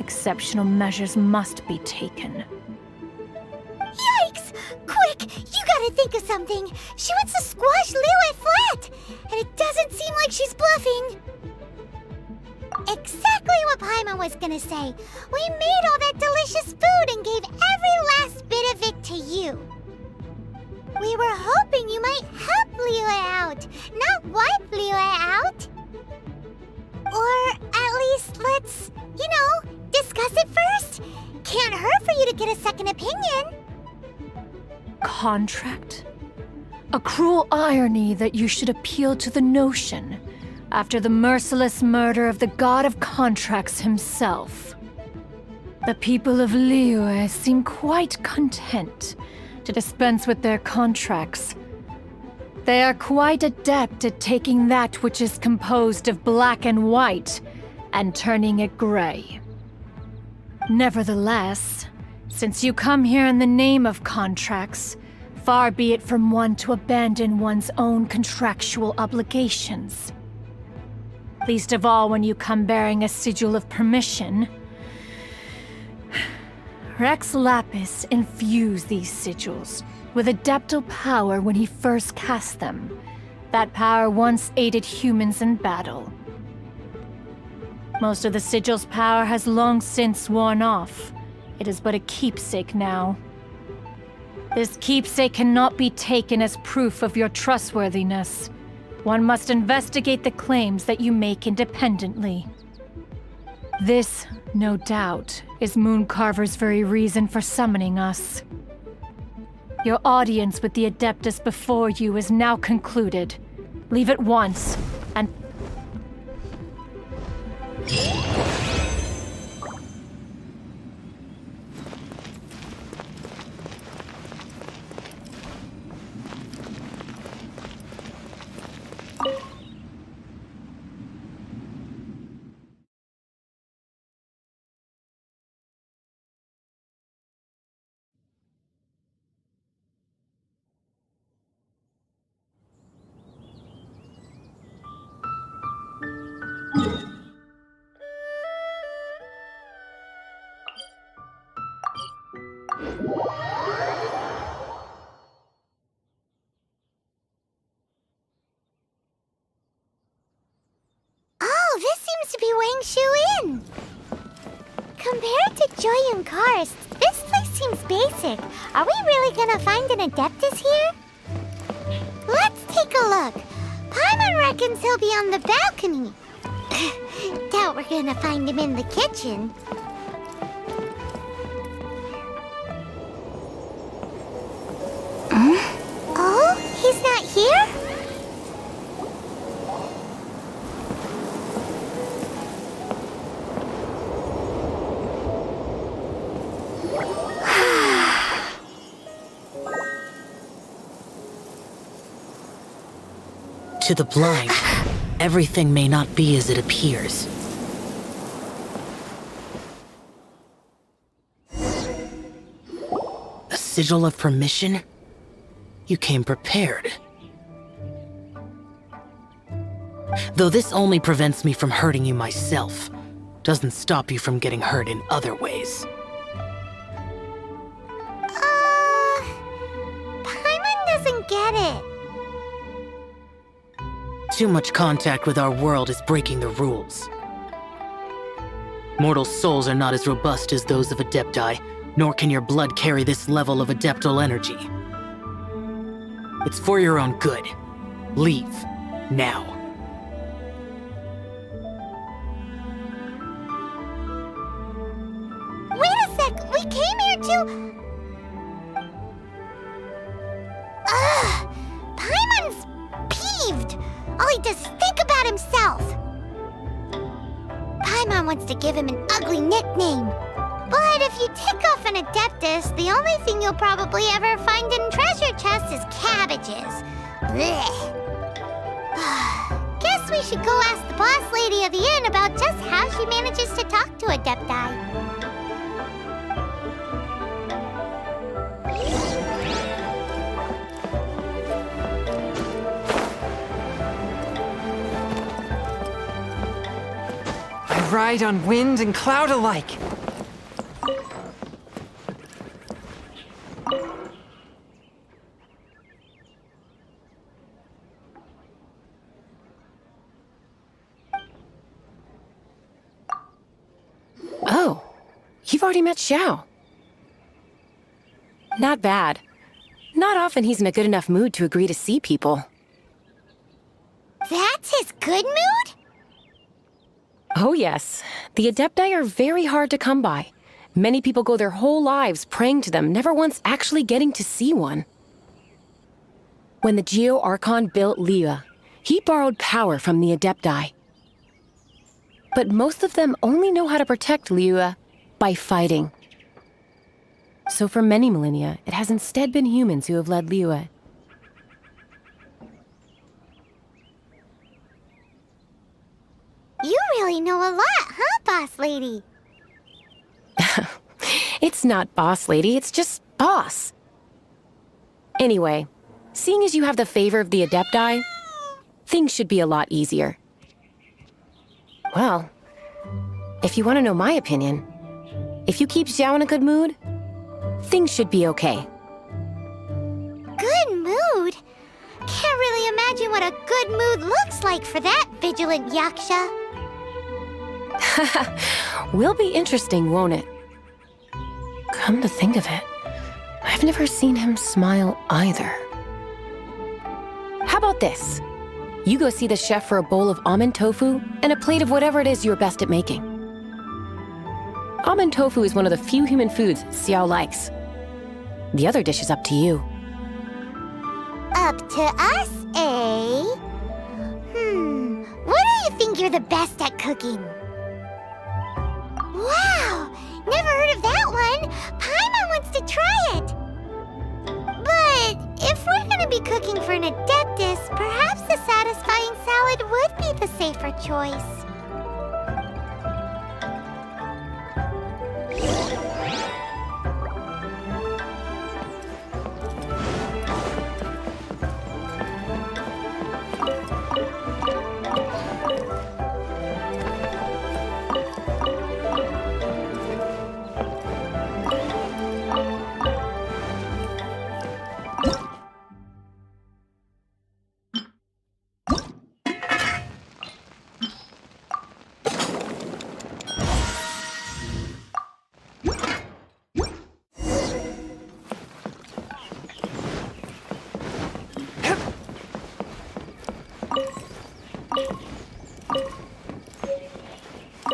exceptional measures must be taken. Yikes! Quick! You gotta think of something! She wants to squash Liyue flat! And it doesn't seem like she's bluffing! Exactly what Paimon was gonna say! We made all that delicious food and gave every last bit of it to you! We were hoping you might help Liyue out, not wipe Liyue out! Or at least let's, discuss it first! Can't hurt for you to get a second opinion! Contract? A cruel irony that you should appeal to the notion after the merciless murder of the god of contracts himself. The people of Liyue seem quite content to dispense with their contracts. They are quite adept at taking that which is composed of black and white and turning it gray. Nevertheless, since you come here in the name of contracts, far be it from one to abandon one's own contractual obligations. Least of all when you come bearing a sigil of permission. Rex Lapis infused these sigils with adeptal power when he first cast them. That power once aided humans in battle. Most of the sigil's power has long since worn off. It is but a keepsake now. This keepsake cannot be taken as proof of your trustworthiness. One must investigate the claims that you make independently. This, no doubt, is Mooncarver's very reason for summoning us. Your audience with the Adeptus before you is now concluded. Leave at once, and... Oh, this seems to be Wang Shu Inn. Compared to Joyun Karst, this place seems basic. Are we really gonna find an Adeptus here? Let's take a look. Paimon reckons he'll be on the balcony. Doubt we're gonna find him in the kitchen. Oh, he's not here? To the blind, everything may not be as it appears. A sigil of permission? You came prepared. Though this only prevents me from hurting you myself, doesn't stop you from getting hurt in other ways. Paimon doesn't get it. Too much contact with our world is breaking the rules. Mortal souls are not as robust as those of Adepti, nor can your blood carry this level of adeptal energy. It's for your own good. Leave. Now. Wait a sec! We came here to... Ugh! Paimon's peeved! All he does is think about himself! Paimon wants to give him an ugly nickname. But if you tick off an Adeptus, the only thing you'll probably ever find in treasure chests is cabbages. Blech. Guess we should go ask the boss lady of the inn about just how she manages to talk to Adepti. ride on wind and cloud alike. Oh, you've already met Xiao. Not bad. Not often he's in a good enough mood to agree to see people. That's his good mood? Oh yes, the Adepti are very hard to come by. Many people go their whole lives praying to them, never once actually getting to see one. When the Geo Archon built Liyue, he borrowed power from the Adepti. But most of them only know how to protect Liyue by fighting. So for many millennia, it has instead been humans who have led Liyue. You really know a lot, huh, boss lady? It's not boss lady, it's just boss. Anyway, seeing as you have the favor of the Adepti, things should be a lot easier. Well, if you want to know my opinion, if you keep Xiao in a good mood, things should be okay. Good mood? Can't really imagine what a good mood looks like for that vigilant Yaksha. Will be interesting, won't it? Come to think of it, I've never seen him smile either. How about this? You go see the chef for a bowl of almond tofu and a plate of whatever it is you're best at making. Almond tofu is one of the few human foods Xiao likes. The other dish is up to you. Up to us, eh? What do you think you're the best at cooking? Wow! Never heard of that one! Paimon wants to try it! But if we're gonna be cooking for an Adeptus, perhaps a satisfying salad would be the safer choice.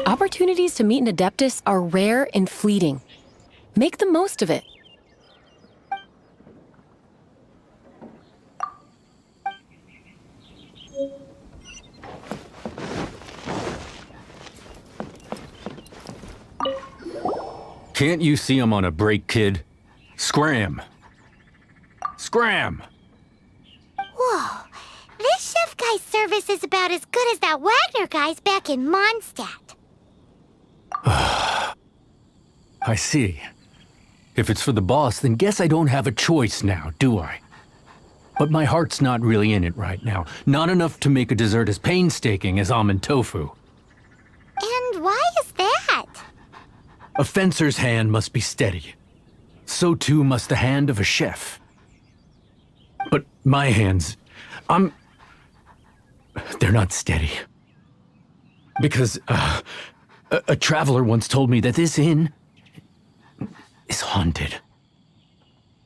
Opportunities to meet an Adeptus are rare and fleeting. Make the most of it. Can't you see I'm on a break, kid? Scram! Scram! Whoa, this chef guy's service is about as good as that Wagner guy's back in Mondstadt. I see. If it's for the boss, then guess I don't have a choice now, do I? But my heart's not really in it right now. Not enough to make a dessert as painstaking as almond tofu. And why is that? A fencer's hand must be steady. So too must the hand of a chef. But my hands, they're not steady. Because, a traveler once told me that this inn is haunted.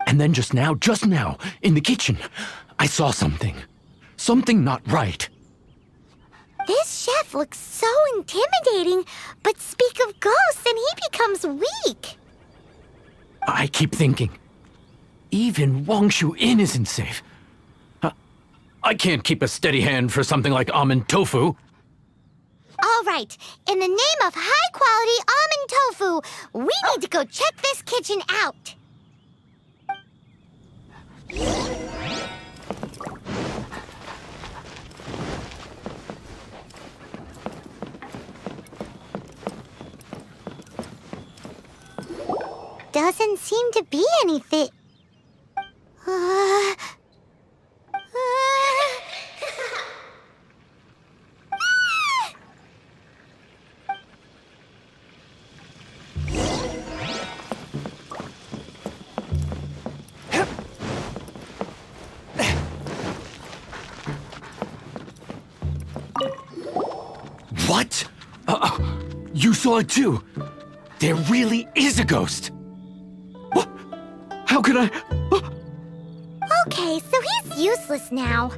And then just now, in the kitchen, I saw something. Something not right. This chef looks so intimidating, but speak of ghosts and he becomes weak. I keep thinking, even Wangshu Inn isn't safe. I can't keep a steady hand for something like almond tofu. All right, in the name of high-quality almond tofu, we need to go check this kitchen out. Doesn't seem to be anything. What? You saw it too? There really is a ghost! What? How could I... Okay, so he's useless now.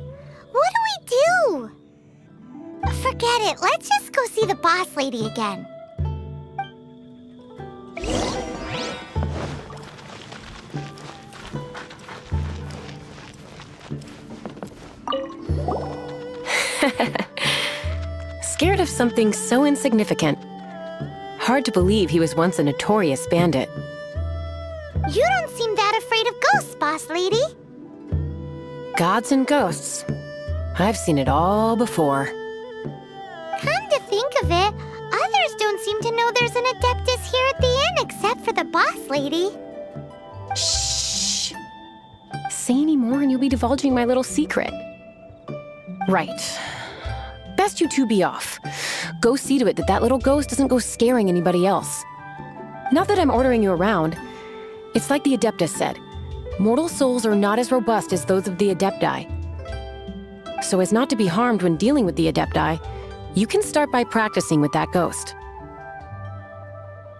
What do we do? Forget it. Let's just go see the boss lady again. Scared of something so insignificant. Hard to believe he was once a notorious bandit. You don't seem that afraid of ghosts, boss lady. Gods and ghosts. I've seen it all before. Come to think of it, others don't seem to know there's an Adeptus here at the inn except for the boss lady. Shh! Say any more and you'll be divulging my little secret. Right. Best you two be off. Go see to it that that little ghost doesn't go scaring anybody else. Not that I'm ordering you around. It's like the Adeptus said. Mortal souls are not as robust as those of the Adepti. So as not to be harmed when dealing with the Adepti, you can start by practicing with that ghost.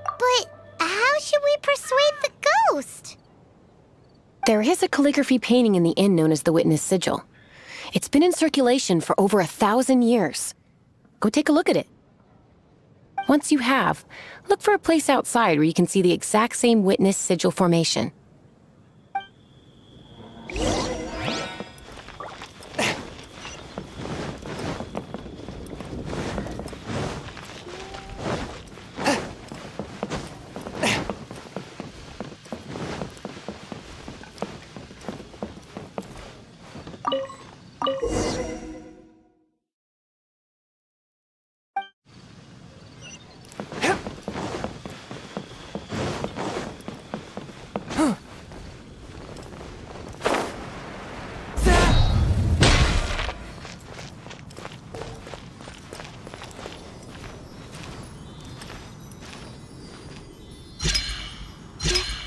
But how should we persuade the ghost? There is a calligraphy painting in the inn known as the Witness Sigil. It's been in circulation for over 1,000 years. Go take a look at it. Once you have, look for a place outside where you can see the exact same Witness Sigil formation.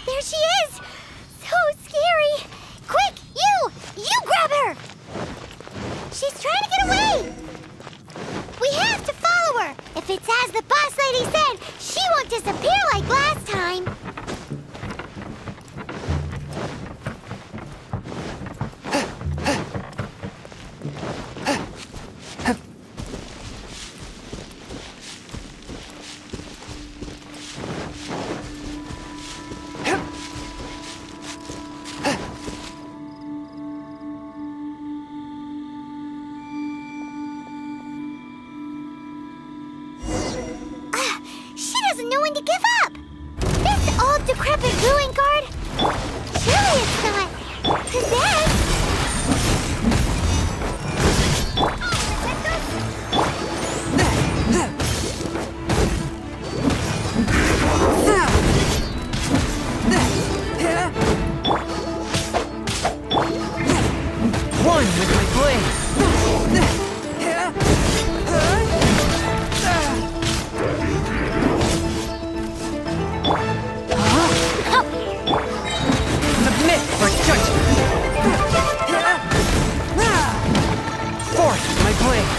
There she is! So scary! Quick, you grab her! She's trying to get away! We have to follow her! If it's as the boss lady said, she won't disappear like last time! She doesn't know when to give up! This old decrepit ruin guard? Surely it's not possessed! One with my blade! Submit for judgment! Forth my blade!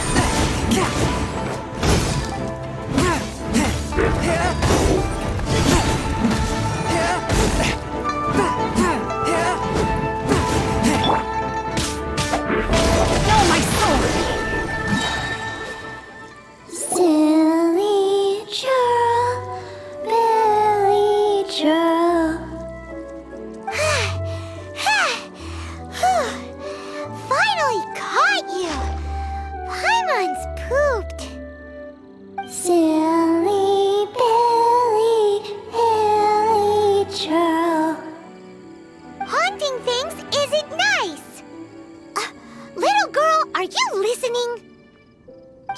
Silly churl, Billy churl. Finally caught you! Paimon's pooped. Silly Billy, Billy churl. Haunting things isn't nice. Little girl, are you listening?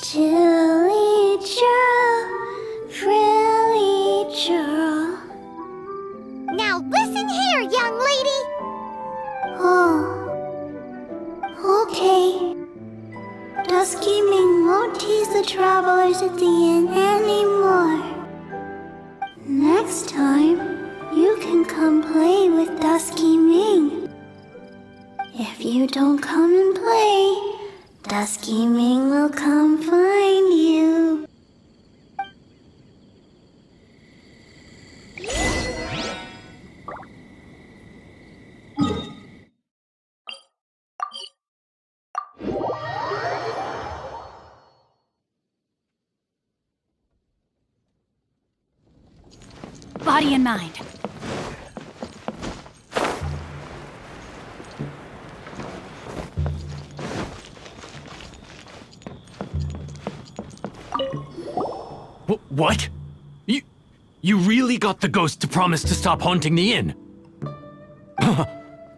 Chilly churl, frilly churl. Now listen here, young lady. Oh, okay. Dusky Ming won't tease the travelers at the inn anymore. Next time, you can come play with Dusky Ming. If you don't come and play, Dusky Ming will come find you. body and mind. What? You really got the ghost to promise to stop haunting the inn?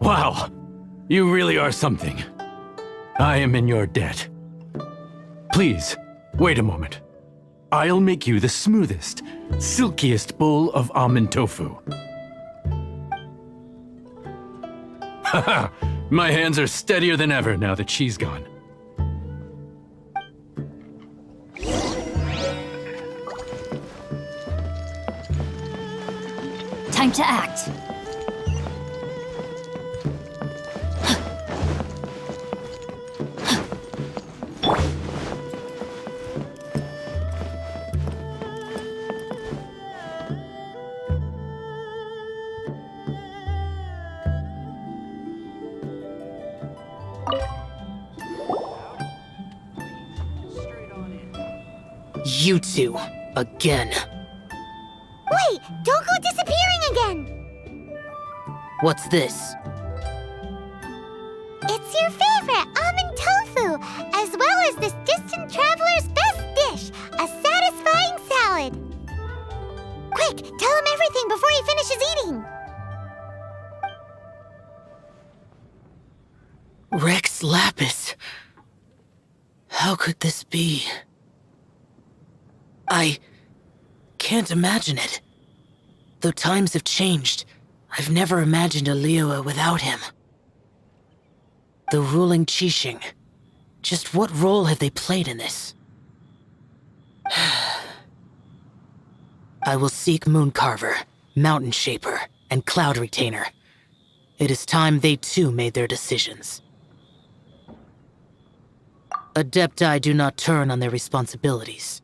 Wow. You really are something. I am in your debt. Please, wait a moment. I'll make you the smoothest, silkiest bowl of almond tofu. Haha, my hands are steadier than ever now that she's gone. Time to act. You two, again. Wait, don't go disappearing again! What's this? It's your favorite almond tofu, as well as this distant traveler's best dish, a satisfying salad. Quick, tell him everything before he finishes eating. Rex Lapis. How could this be? I can't imagine it. Though times have changed, I've never imagined a Liyue without him. The ruling Qixing. Just what role have they played in this? I will seek Mooncarver, Mountain Shaper, and Cloud Retainer. It is time they too made their decisions. Adepti do not turn on their responsibilities.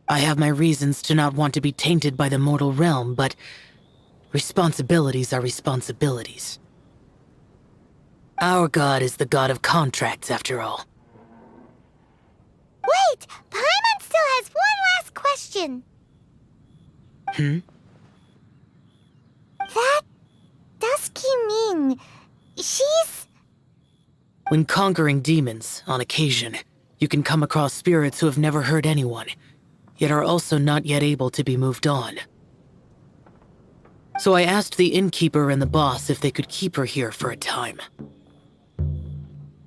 I have my reasons to not want to be tainted by the mortal realm, but responsibilities are responsibilities. Our god is the god of contracts, after all. Wait! Paimon still has one last question. That Dusky Ming, she's... When conquering demons, on occasion, you can come across spirits who have never hurt anyone, yet are also not yet able to be moved on. So I asked the innkeeper and the boss if they could keep her here for a time.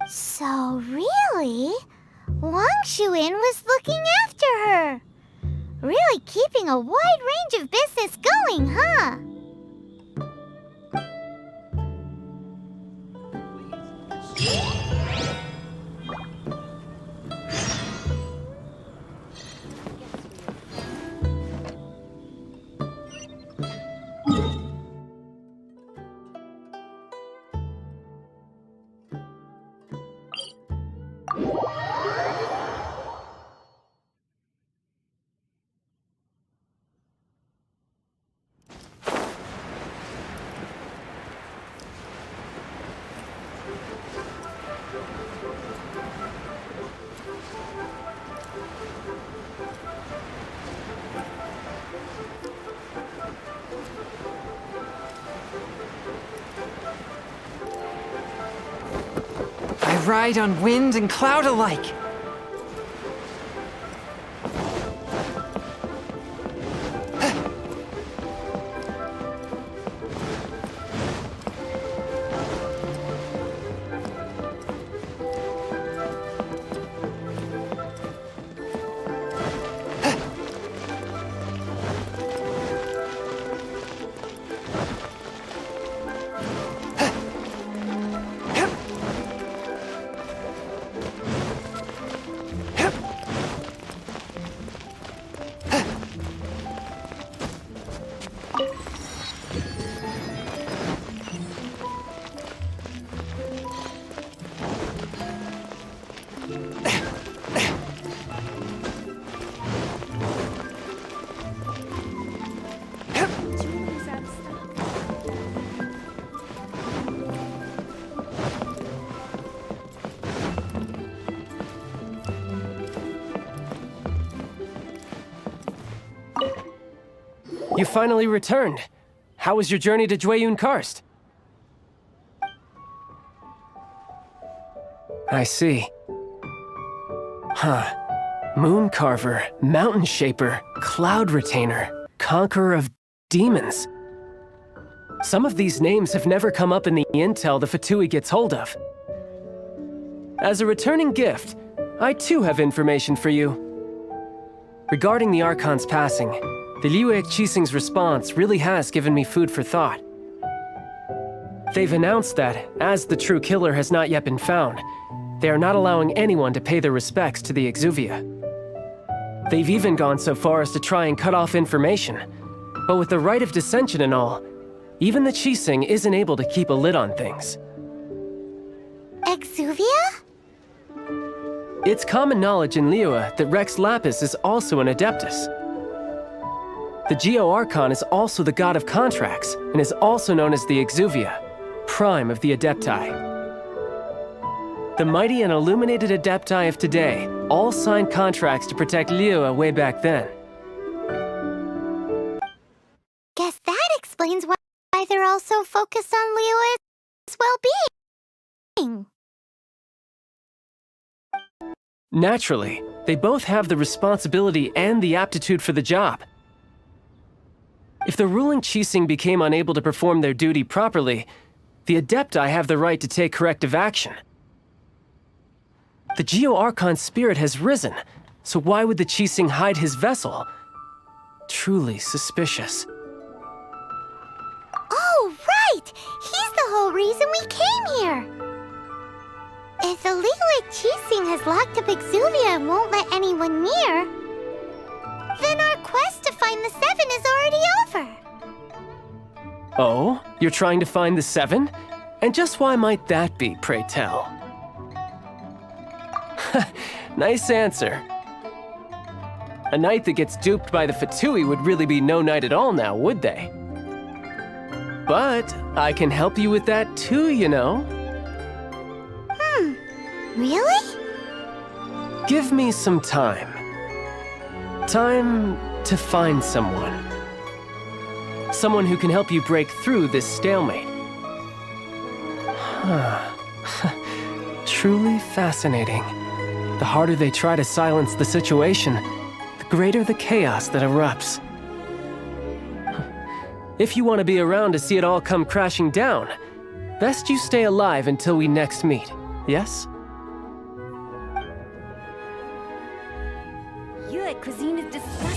So really, Wangshu Inn was looking after her. Really keeping a wide range of business going, huh? I ride on wind and cloud alike. You finally returned. How was your journey to Jueyun Karst? I see. Huh. Moon Carver, Mountain Shaper, Cloud Retainer, Conqueror of Demons. Some of these names have never come up in the intel the Fatui gets hold of. As a returning gift, I too have information for you. Regarding the Archon's passing, the Liyue Qixing's response really has given me food for thought. They've announced that, as the true killer has not yet been found, they are not allowing anyone to pay their respects to the Exuvia. They've even gone so far as to try and cut off information. But with the right of dissension and all, even the Qixing isn't able to keep a lid on things. Exuvia? It's common knowledge in Liyue that Rex Lapis is also an Adeptus. The Geo-Archon is also the god of contracts, and is also known as the Exuvia, prime of the Adepti. The mighty and illuminated Adepti of today all signed contracts to protect Liyue way back then. Guess that explains why they're all so focused on Liyue's well-being. Naturally, they both have the responsibility and the aptitude for the job. If the ruling Qixing became unable to perform their duty properly, the Adepti have the right to take corrective action. The Geo-Archon's spirit has risen, so why would the Qixing hide his vessel? Truly suspicious. Oh, right! He's the whole reason we came here! If the Liyue Qixing has locked up Exuvia and won't let anyone near, then our quest to find the Seven is already over. Oh? You're trying to find the Seven? And just why might that be, pray tell? Nice answer. A knight that gets duped by the Fatui would really be no knight at all now, would they? But I can help you with that too, you know. Really? Give me some time. Time to find someone. Someone who can help you break through this stalemate. Truly fascinating. The harder they try to silence the situation, the greater the chaos that erupts. If you want to be around to see it all come crashing down, best you stay alive until we next meet, yes? Liyue cuisine is delicious.